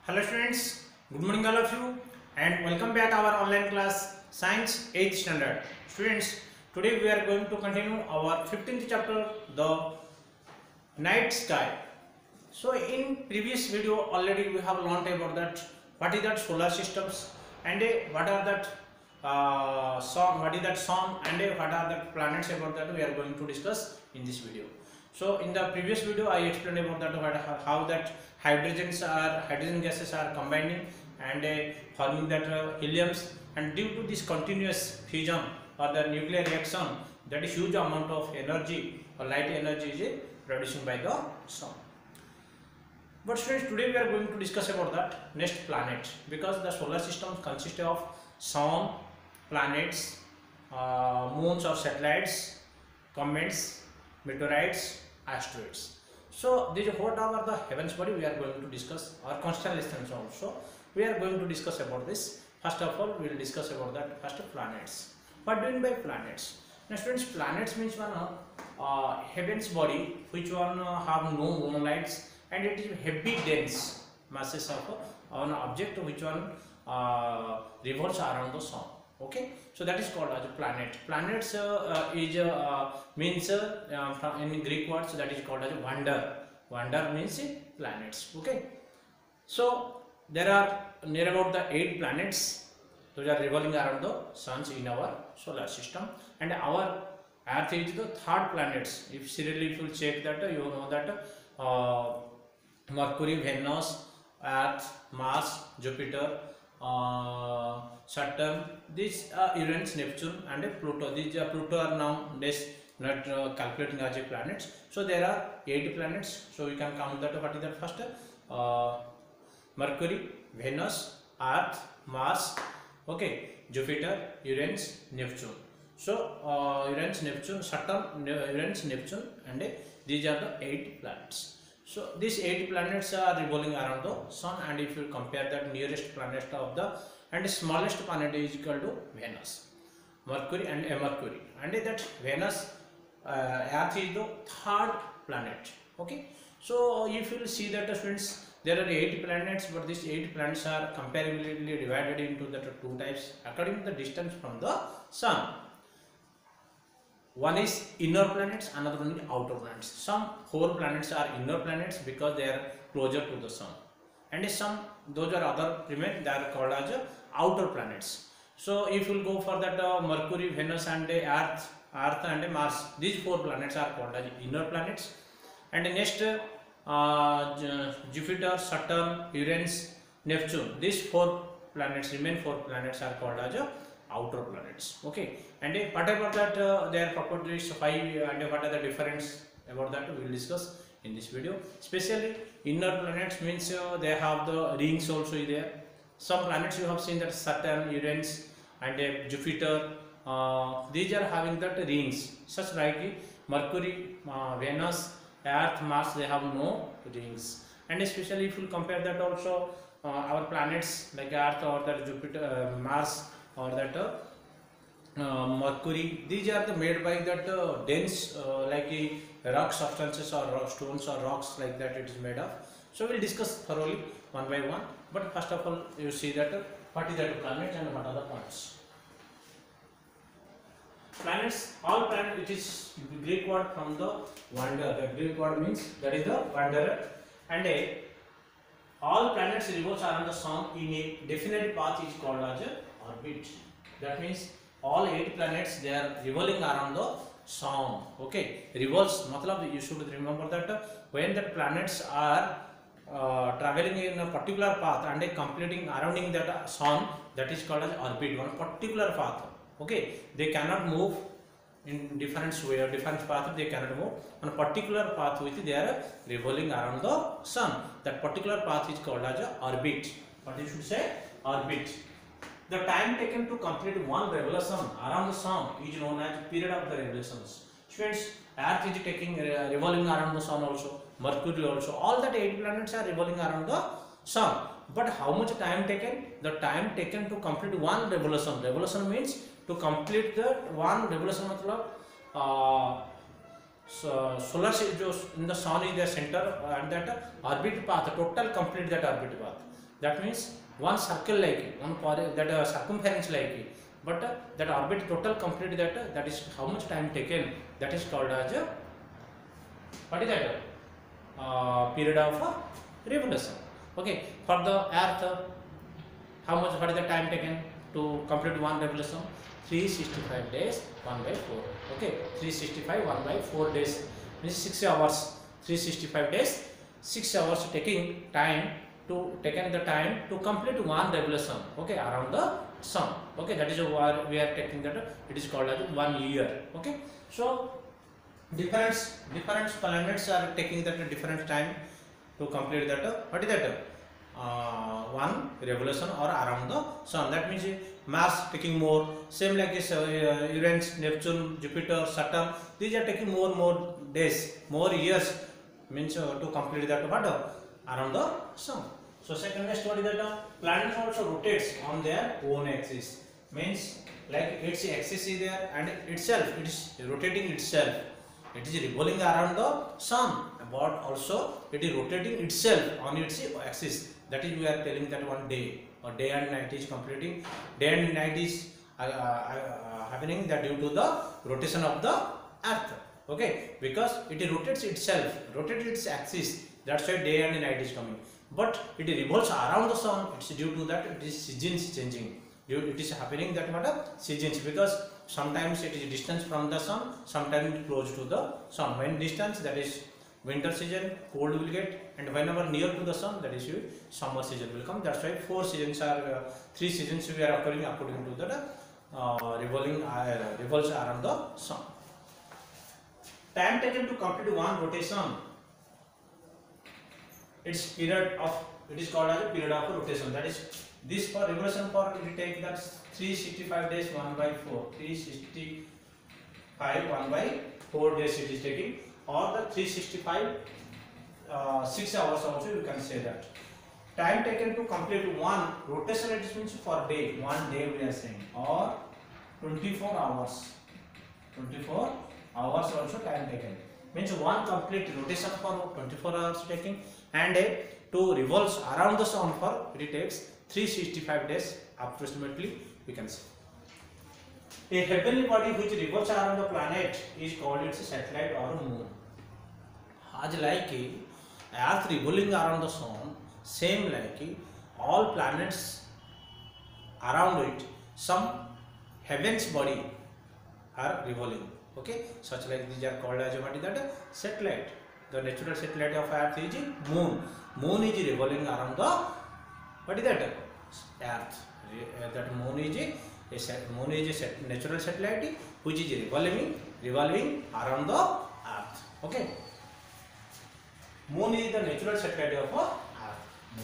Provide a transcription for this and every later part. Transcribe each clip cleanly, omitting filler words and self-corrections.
Hello students, good morning all of you and welcome back our online class Science 8th Standard. Students, today we are going to continue our 15th chapter, the night sky. So in previous video already we have learned about that what is that solar systems and what are that sun, what is that sun and what are the planets. About that we are going to discuss in this video. So in the previous video I explained about that how that hydrogen gases are combining and forming that heliums, and due to this continuous fusion or the nuclear reaction, that is huge amount of energy or light energy is producing by the sun. But students, today we are going to discuss about that next planet, because the solar system consists of sun, planets, moons or satellites, comets, meteorites, asteroids. So these what are the heavens body we are going to discuss, or constellations also we are going to discuss about this. First of all we will discuss about that first planets. What do you mean by planets? Now students, planets means one heavens body which one have no moonlights and it is heavy dense masses of an object which one revolves around the sun. Okay, so that is called as a planet. Planets means in Greek words that is called as a wonder. Wonder means planets. Okay, so there are near about the 8 planets. Those are revolving around the suns in our solar system, and our Earth is the third planet. If serially if you check that, you know that Mercury, Venus, Earth, Mars, Jupiter, Saturn, these Uranus, Neptune and Pluto. These Pluto are nowadays not calculating as a planets. So there are 8 planets. So we can count that. What is that first? Mercury, Venus, Earth, Mars, okay, Jupiter, Uranus, Neptune. So Uranus, Neptune, Saturn, Uranus, Neptune, and these are the 8 planets. So these 8 planets are revolving around the sun, and if you compare that nearest planet of the and the smallest planet is equal to Venus, Mercury and Mercury, and that Venus, Earth is the third planet. Okay, so if you will see that students, there are 8 planets, but these 8 planets are comparably divided into the 2 types according to the distance from the sun. One is inner planets, another one is outer planets. Some whole planets are inner planets because they are closer to the sun, and some those are other remain, they are called as outer planets. So if you will go for that Mercury, Venus and Earth and Mars, these 4 planets are called as inner planets. And next Jupiter, Saturn, Uranus, Neptune, these 4 planets, remain 4 planets are called as outer planets. Okay, and whatever that their properties, why and what are the difference about that we will discuss in this video. Especially inner planets means they have the rings also there. Some planets you have seen that Saturn, Uranus and Jupiter, these are having that rings, such like Mercury, Venus, Earth, Mars, they have no rings. And especially if you compare that also our planets like Earth or that Jupiter, Mars or that Mercury, these are made by that dense like rock substances or rock stones or rocks like that it is made of. So we will discuss thoroughly one by one, but first of all you see that what is that planet and what are the points. Planets, all planets, it is Greek word from the wonder. The Greek word means that is the wanderer, and all planets revolve around the sun in a definite path is called as a orbit. That means all 8 planets they are revolving around the sun. Okay, revolves matlab you should remember that when the planets are traveling in a particular path and completing surrounding that sun, that is called as orbit, one particular path. Okay, they cannot move in different way or different path, they cannot move on a particular path which they are revolving around the sun. That particular path is called as a orbit. What you should say? Orbit. The time taken to complete one revolution around the sun is known as period of the revolutions. Students, Earth is taking revolving around the sun also, Mercury also, all that 8 planets are revolving around the sun. But how much time taken? The time taken to complete one revolution. Revolution means to complete the one revolution matlab So solar in the sun is the center and that orbit path, total complete that orbit path. That means one circle like one that circumference like, but that orbit total complete that is how much time taken, that is called as what is that period of revolution. Okay, for the earth, how much, what is the time taken to complete one revolution? 365 days 1 by 4. Okay, 365 1 by 4 days means 6 hours. 365 days 6 hours taking time to taken the time to complete one revolution, okay, around the sun. Okay, that is why we are taking that, it is called as 1 year. Okay, so different planets are taking that different time to complete that what is that one revolution or around the sun. That means Mars taking more, same like this Uranus, Neptune, Jupiter, Saturn, these are taking more days, more years, means to complete that what around the sun. So second next, what is that planet also rotates on their own axis, means like its axis is there and itself it is rotating itself, it is revolving around the sun, but also it is rotating itself on its axis. That is we are telling that one day or day and night is completing, day and night is happening that due to the rotation of the earth. Okay, because it rotates itself, rotates its axis, that's why day and night is coming. But it revolves around the sun, it's due to that it is seasons changing, it is happening that what seasons, because sometimes it is distance from the sun, sometimes close to the sun. When distance, that is winter season, cold will get, and whenever near to the sun, that is summer season will come. That's why 4 seasons are 3 seasons we are occurring according to the revolves around the sun. Time taken to complete one rotation, its period of, it is called as a period of rotation. That is this for revolution for it take that 365 days 1 by 4, 365 1 by 4 days it is taking, or the 365 6 hours also you can say that. Time taken to complete one rotation, it means for day, one day we are saying, or 24 hours. 24 hours also time taken, means one complete rotation for 24 hours taking, and to revolves around the sun for it takes 365 days approximately we can say. A heavenly body which revolves around the planet is called its satellite or moon. As like earth revolving around the sun, same like all planets around it, some heaven's body are revolving. Okay, such like these are called as what is that satellite. The natural satellite of earth is moon. Moon is revolving around the what is that earth. That moon is a natural satellite which is revolving around the earth. Okay, moon is the natural satellite of earth.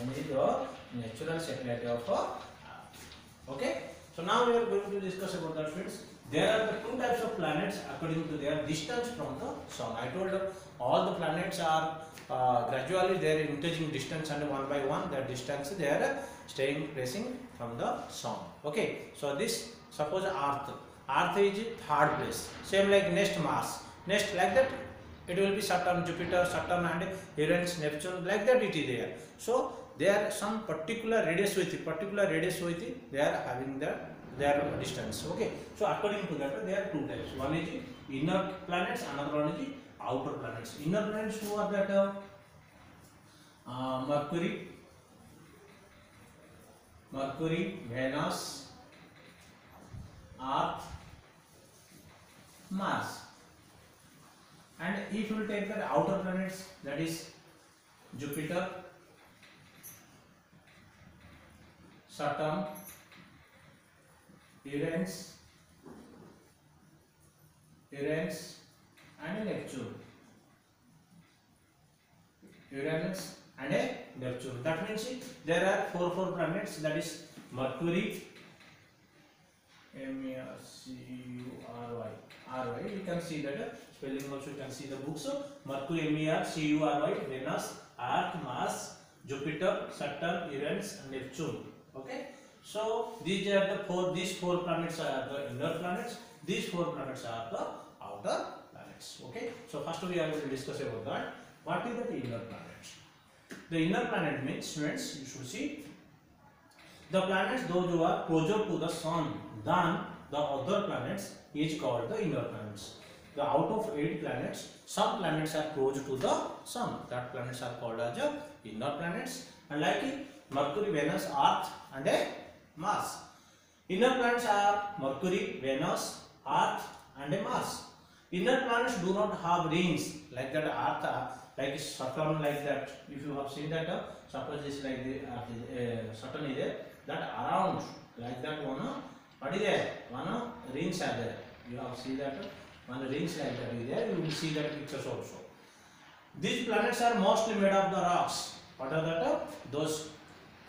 Moon is the natural satellite of earth. Okay, so now we are going to discuss about that, friends. There are the two types of planets according to their distance from the sun. I told all the planets are gradually they are increasing distance, and one by one their distance they are placing from the sun. Okay, so this suppose Earth is third place. Same like next Mars, next like that it will be Saturn, Jupiter, Saturn and Uranus, Neptune, like that it is there. So there are some particular radius with they are having their distance. Okay, so according to that there are two types. One is inner planets, another one is outer planets. Inner planets who are that Mercury, Venus, Earth, Mars. And if you will take the outer planets, that is Jupiter, Saturn, Uranus and Neptune. Uranus and Neptune. That means there are four planets, that is Mercury, MERCURY. You can see that spelling also, you can see the books. Mercury, MERCURY, Venus, Earth, Mars, Jupiter, Saturn, Uranus and Neptune. Okay, so these four planets are the inner planets, these four planets are the outer planets. Okay, so first we are going to discuss about that. What is the inner planet? The inner planet means, students, you should see The planets those who are closer to the sun than the other planets is called the inner planets. The out of 8 planets, some planets are close to the sun. That planets are called as inner planets. And like Mercury, Venus, Earth, and Mars. Inner planets are Mercury, Venus, Earth, and Mars. Inner planets do not have rings like that Earth, like Saturn, like that. If you have seen that, suppose this like the Saturn is there, that around like that one, what is there? One rings are there. You have seen that one rings like that is there. You will see that pictures also. These planets are mostly made of the rocks. What are that? Those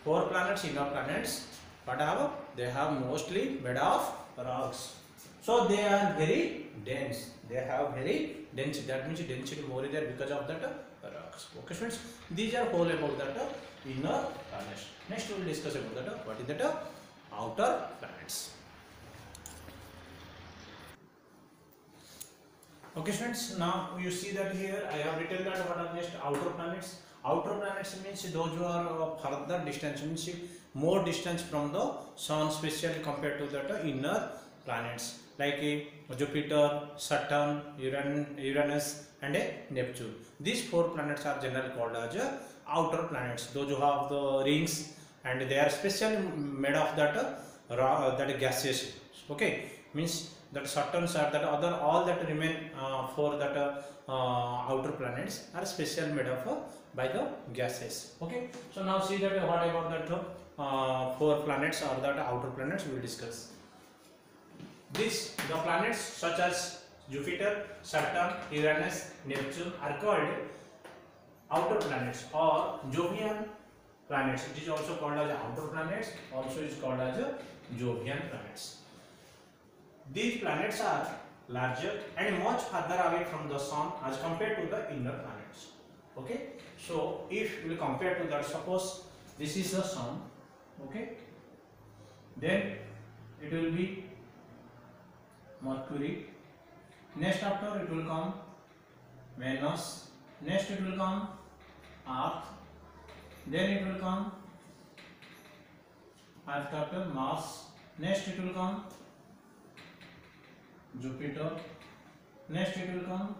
4 planets, inner planets. What have they have mostly made of rocks. So they are very dense. They have very density. That means density more is there because of that rocks. Okay, friends. These are whole about that inner planets. Next we will discuss about that. What is that outer planets. Okay, friends. Now you see that here I have written that what are just outer planets. Outer planets means those who are further distance, means more distance from the sun, especially compared to that inner planets like Jupiter, Saturn, Uranus, and Neptune. These 4 planets are generally called as outer planets. Those who have the rings and they are specially made of that gaseous. Okay, means that Saturns are that other all that remain for that outer planets are specially made of by the gases. Okay, so now see that what about that 4 planets or that outer planets we will discuss. These the planets such as Jupiter, Saturn, Uranus, Neptune are called outer planets or Jovian planets. It is also called as outer planets. Also is called as Jovian planets. These planets are larger and much further away from the sun as compared to the inner planets. Okay, so if we compare to that, suppose this is the sun. Okay, then it will be Mercury. Next after it will come Venus. Next it will come Earth. Then it will come Earth after Mars. Next it will come Jupiter. Next it will come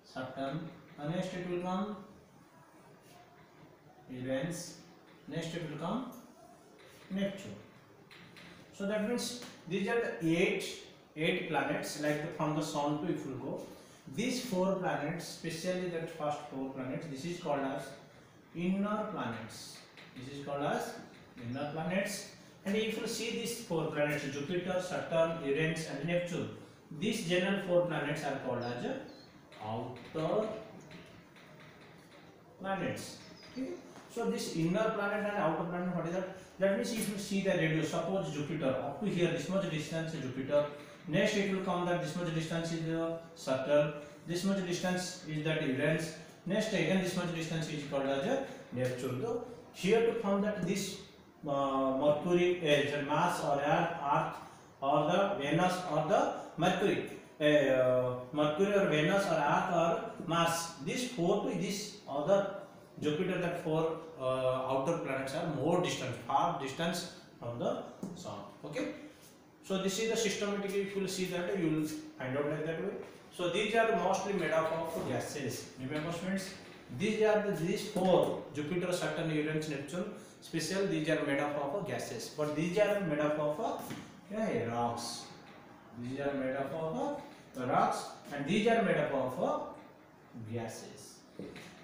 Saturn. And next it will come Uranus. Next it will come Neptune. So that means these are the eight planets, like from the sun to if you go. These 4 planets, especially that first 4 planets, this is called as inner planets. This is called as inner planets. And if you see these 4 planets, Jupiter, Saturn, Uranus, and Neptune, these general 4 planets are called as outer planets. Okay. So this inner planet and outer planet, what is that? That means if you see the radius, suppose Jupiter up to here, this much distance is Jupiter. Next it will come that this much distance is Saturn. This much distance is that Uranus. Next again this much distance is called as Neptune. So here to form that this Mercury, Mars or Earth or the Venus or the Mercury, Mercury or Venus or Earth or Mars. These 4 to this other Jupiter, that 4 outer planets are more distant, far distance from the sun. Okay, so this is the systematic. If you will see that, you will find out like that way. So these are mostly made up of gases. Remember students, these 4 Jupiter, Saturn, Uranus, Neptune, special these are made up of gases, but these are made up of rocks. These are made up of rocks, and these are made up of gases.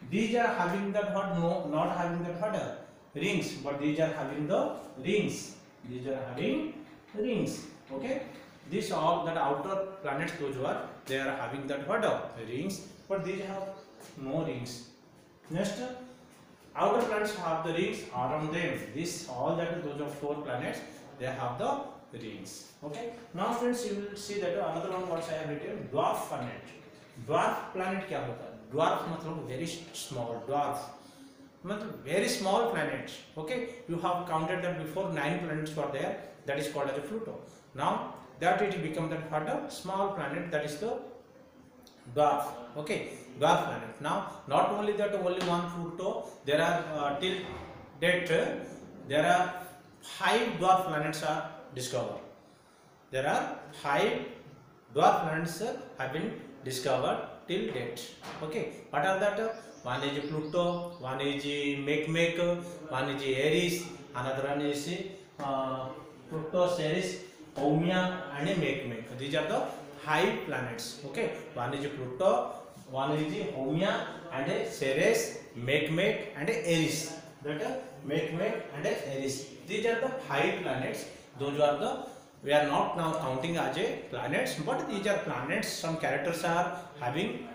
These are having that what? No, not having that what? Rings, but these are having the rings. These are having rings. Okay, these all that outer planets, those are they are having that what? Rings, but these have no rings. Next, outer planets have the rings around them. This all that those are 4 planets, they have the rings. Okay, now friends you will see that another one what I have written, dwarf planet. Dwarf planet क्या होता है? Dwarf मतलब very small. Dwarf मतलब very small planet. Okay, you have counted that before 9 planets were there. That is called as a Pluto. Now that it become that what a small planet, that is the dwarf. Okay, dwarf planet. Now not only that, only one Pluto. There are till date there are 5 dwarf planets are discovered. There are 5 dwarf planets have been discovered till date. Okay, what are that? One is Pluto, one is Makemake, one is Eris, another one is Pluto, Ceres, Haumea, and Makemake. These are the 5 planets. Okay, one is Pluto, one is Haumea, and Ceres, Makemake, and Eris. That Makemake and Eris. These are the 5 planets. Those are the, we are not now counting as a planets, but these are planets. Some characters are having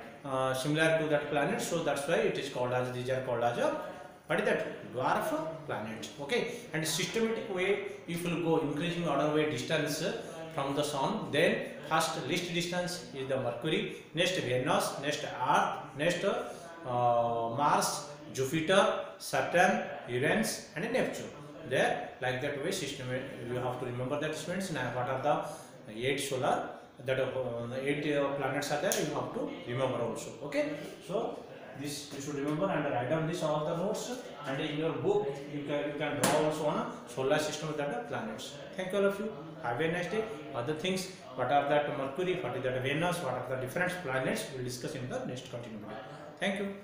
similar to that planet, so that's why it is called as, these are called as a, what is that, dwarf planet. Okay, and systematic way, if you go increasing order way distance from the sun, then first least distance is the Mercury, next Venus, next Earth, next Mars, Jupiter, Saturn, Uranus, and Neptune. There, like that way system, you have to remember that, students. Now what are the 8 solar, that 8 planets are there, you have to remember also. Okay, so this you should remember and write down this all the notes, and in your book you can draw also on a solar system of the planets. Thank you all of you. Have a nice day. Other things, what are that Mercury, what is that Venus, what are the different planets, we will discuss in the next continuing video. Thank you.